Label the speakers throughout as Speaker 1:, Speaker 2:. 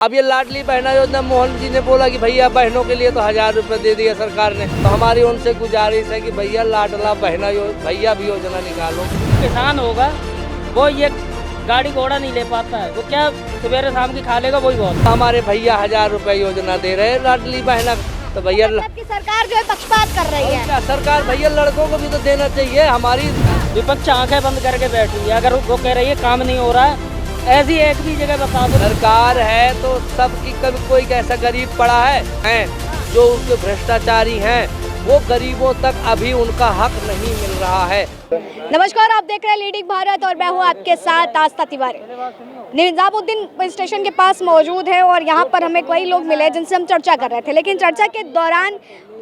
Speaker 1: अब ये लाडली बहना योजना मोहन जी ने बोला कि भैया बहनों के लिए तो 1000 रुपये दे दिया सरकार ने, तो हमारी उनसे गुजारिश है कि भैया लाडला बहना भैया भी योजना निकालो।
Speaker 2: किसान होगा वो ये गाड़ी घोड़ा नहीं ले पाता है, वो क्या सवेरे शाम की खा लेगा वही बहुत।
Speaker 1: हमारे भैया 1000 रुपये योजना दे रहे हैं लाडली बहना, तो भैया
Speaker 3: की सरकार जो है पक्षपात कर रही है।
Speaker 1: क्या सरकार भैया लड़कों को भी तो देना चाहिए। हमारी
Speaker 2: विपक्ष आंखें बंद करके बैठी है, अगर वो कह रही है काम नहीं हो रहा है, ऐसी एक भी जगह बता दो।
Speaker 1: सरकार है तो सबकी, कभी कोई कैसा गरीब पड़ा है जो उनके भ्रष्टाचारी हैं, वो गरीबों तक अभी उनका हक नहीं मिल रहा है।
Speaker 3: नमस्कार, आप देख रहे हैं लीडिंग भारत और मैं हूं आपके साथ आस्था तिवारी। निजामुद्दीन पुलिस स्टेशन के पास मौजूद है और यहाँ पर हमें कई लोग मिले जिनसे हम चर्चा कर रहे थे, लेकिन चर्चा के दौरान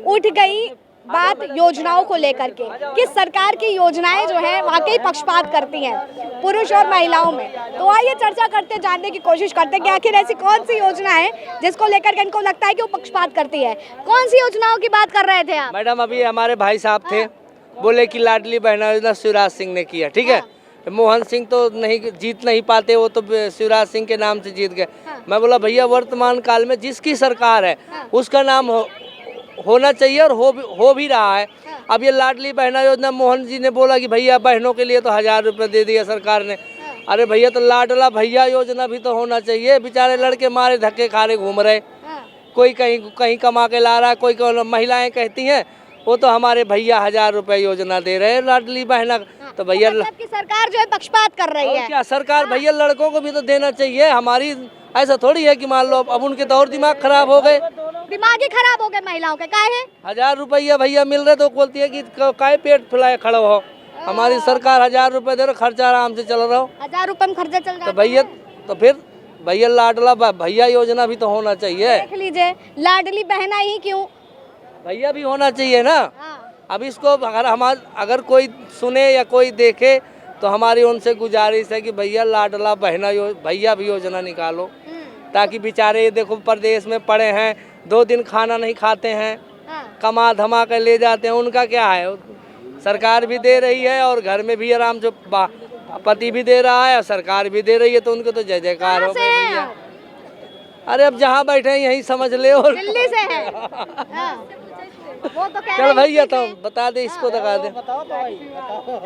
Speaker 3: उठ गई बात योजनाओं को लेकर के कि सरकार की योजनाएं जो है वाकई पक्षपात करती हैं पुरुष और महिलाओं में। तो आइए चर्चा करते, जानने की कोशिश करते हैं कि आखिर ऐसी कौन सी योजना है जिसको लेकर के इनको लगता है कि वो पक्षपात करती है। कौन सी योजनाओं की बात कर रहे थे आप?
Speaker 1: मैडम, अभी हमारे भाई साहब थे, बोले कि लाडली बहना योजना शिवराज सिंह ने किया, ठीक है। मोहन सिंह तो नहीं जीत नहीं पाते, वो तो शिवराज सिंह के नाम से जीत गए। मैं बोला भैया वर्तमान काल में जिसकी सरकार है उसका नाम होना चाहिए और हो भी रहा है। अब ये लाडली बहना योजना मोहन जी ने बोला कि भैया बहनों के लिए तो 1000 रुपये दे दिया सरकार ने। अरे भैया, तो लाडला भैया योजना भी तो होना चाहिए। बेचारे लड़के मारे धक्के खा रहे घूम रहे, कोई कहीं कमा के ला रहा है, कोई महिलाएं कहती हैं वो तो हमारे भैया 1000 रुपये योजना दे रहे हैं लाडली बहना। तो भैया
Speaker 3: की सरकार जो है पक्षपात कर रही है।
Speaker 1: क्या सरकार भैया लड़कों को भी तो देना चाहिए। हमारी ऐसा थोड़ी है कि मान लो अब उनके तो और दिमाग खराब हो गए,
Speaker 3: दिमाग ही खराब हो गए महिलाओं के। काहे
Speaker 1: 1000 रुपया भैया मिल रहे तो बोलती है कि काहे पेट फुलाए खड़ा हो। हमारी सरकार 1000 रुपये दे रहे, खर्चा आराम से चल रहा हो।
Speaker 3: 1000 रुपये में खर्चा चल रहा है
Speaker 1: तो भैया, तो फिर भैया लाडला भैया योजना भी तो होना चाहिए।
Speaker 3: देख लीजिए, लाडली बहना ही क्यों,
Speaker 1: भैया भी होना चाहिए ना। अब इसको अगर कोई सुने या कोई देखे तो हमारी उनसे गुजारिश है कि भैया लाडला बहना भैया भी योजना निकालो, ताकि बेचारे देखो प्रदेश में पड़े हैं, 2 दिन खाना नहीं खाते हैं, कमा धमा कर ले जाते हैं। उनका क्या है, सरकार भी दे रही है और घर में भी आराम से पति भी दे रहा है और सरकार भी दे रही है, तो उनको तो जय जयकार हो गए भैया। अरे अब जहाँ बैठे हैं यही समझ ले। और
Speaker 3: दिल्ली से है। वो तो कह
Speaker 1: चल भैया, तो बता दे, इसको दिखा दे।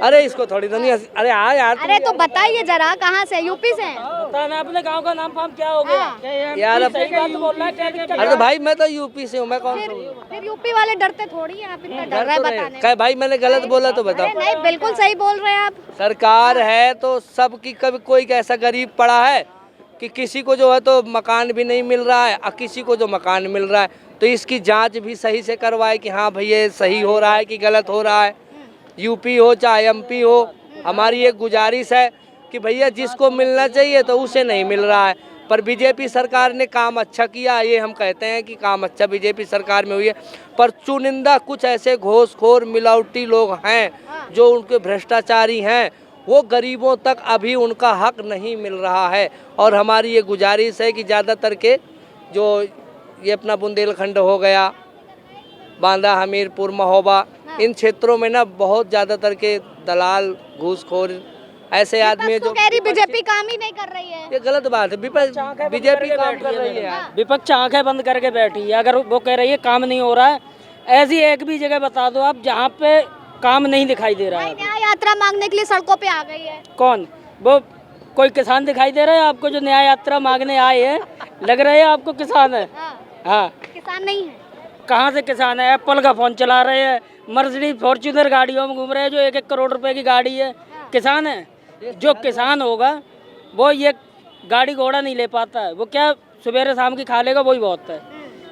Speaker 1: अरे इसको थोड़ी दुनिया, अरे हाँ यार,
Speaker 3: अरे तो बताइए जरा, कहाँ से? यूपी से?
Speaker 2: बताना अपने गांव का नाम फाम क्या हो गया
Speaker 1: यार।
Speaker 2: सही बात बोल रहा है।
Speaker 1: अरे तो भाई मैं तो यूपी से हूँ, मैं कौन सा हूँ?
Speaker 3: फिर यूपी वाले डरते थोड़ी हैं, आप इतना डर रहे हैं बताने में।
Speaker 1: भाई मैंने गलत बोला तो बताओ।
Speaker 3: अरे नहीं, बिल्कुल सही बोल रहे हैं आप।
Speaker 1: सरकार है तो सबकी, कभी कोई ऐसा गरीब पड़ा है कि किसी को जो है तो मकान भी नहीं मिल रहा है और किसी को जो मकान मिल रहा है, तो इसकी जांच भी सही से करवाए कि हाँ भैया सही हो रहा है कि गलत हो रहा है। यूपी हो चाहे एमपी हो, हमारी एक गुजारिश है कि भैया जिसको मिलना चाहिए तो उसे नहीं मिल रहा है। पर बीजेपी सरकार ने काम अच्छा किया, ये हम कहते हैं कि काम अच्छा बीजेपी सरकार में हुई है। पर चुनिंदा कुछ ऐसे घोसखोर मिलावटी लोग हैं जो उनके भ्रष्टाचारी हैं, वो गरीबों तक अभी उनका हक नहीं मिल रहा है। और हमारी ये गुजारिश है कि ज़्यादातर के जो ये अपना बुंदेलखंड हो गया, बांदा, हमीरपुर, महोबा, इन क्षेत्रों में ना बहुत ज़्यादातर के दलाल घूसखोर ऐसे आदमी जो
Speaker 3: बीजेपी काम ही नहीं कर रही है।
Speaker 1: ये गलत बात है। बीजेपी काम कर रही है।
Speaker 2: विपक्ष आंखें बंद करके बैठी है, अगर वो कह रही है काम नहीं हो रहा है, ऐसी एक भी जगह बता दो आप जहाँ पे काम नहीं दिखाई दे रहा है।
Speaker 3: न्याय यात्रा मांगने के लिए सड़कों पे आ गई है।
Speaker 2: कौन? वो कोई किसान दिखाई दे रहा है आपको जो न्याय यात्रा मांगने आए हैं? लग रहे हैं आपको किसान है? हाँ,
Speaker 3: किसान नहीं है।
Speaker 2: कहाँ से किसान है? एप्पल का फोन चला रहे हैं, मर्सिडीज फॉर्च्यूनर गाड़ियों में घूम रहे हैं जो 1-1 करोड़ रुपए की गाड़ी है। किसान है? जो किसान होगा वो ये गाड़ी घोड़ा नहीं ले पाता है, वो क्या सवेरे शाम की खा लेगा वही बहुत है।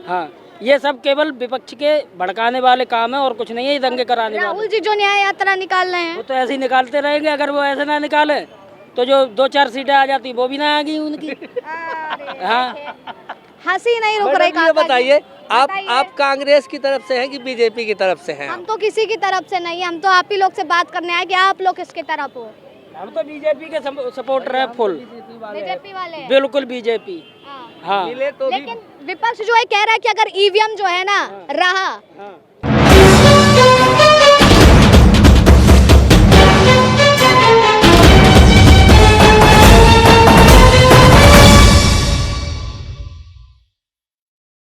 Speaker 2: हाँ, ये सब केवल विपक्ष के भड़काने वाले काम है और कुछ नहीं है, ये दंगे कराने वाले।
Speaker 3: राहुल जी जो न्याय यात्रा निकाल रहे हैं
Speaker 2: वो तो ऐसे ही निकालते रहेंगे। अगर वो ऐसे ना निकाले तो जो 2-4 सीटें आ जाती वो भी ना आ गई उनकी। हाँ,
Speaker 3: हंसी नहीं रुक रही।
Speaker 1: ये बताइए, आप कांग्रेस की तरफ से हैं कि बीजेपी की तरफ से हैं?
Speaker 3: हम तो किसी की तरफ से नहीं, हम तो आप ही लोग से बात करने आए कि आप लोग किसकी तरफ हो।
Speaker 2: हम तो बीजेपी के सपोर्टर हैं, फुल
Speaker 3: बीजेपी वाले हैं।
Speaker 2: बिल्कुल बीजेपी। हाँ,
Speaker 3: लेकिन विपक्ष जो है कह रहा है कि अगर ईवीएम जो है ना रहा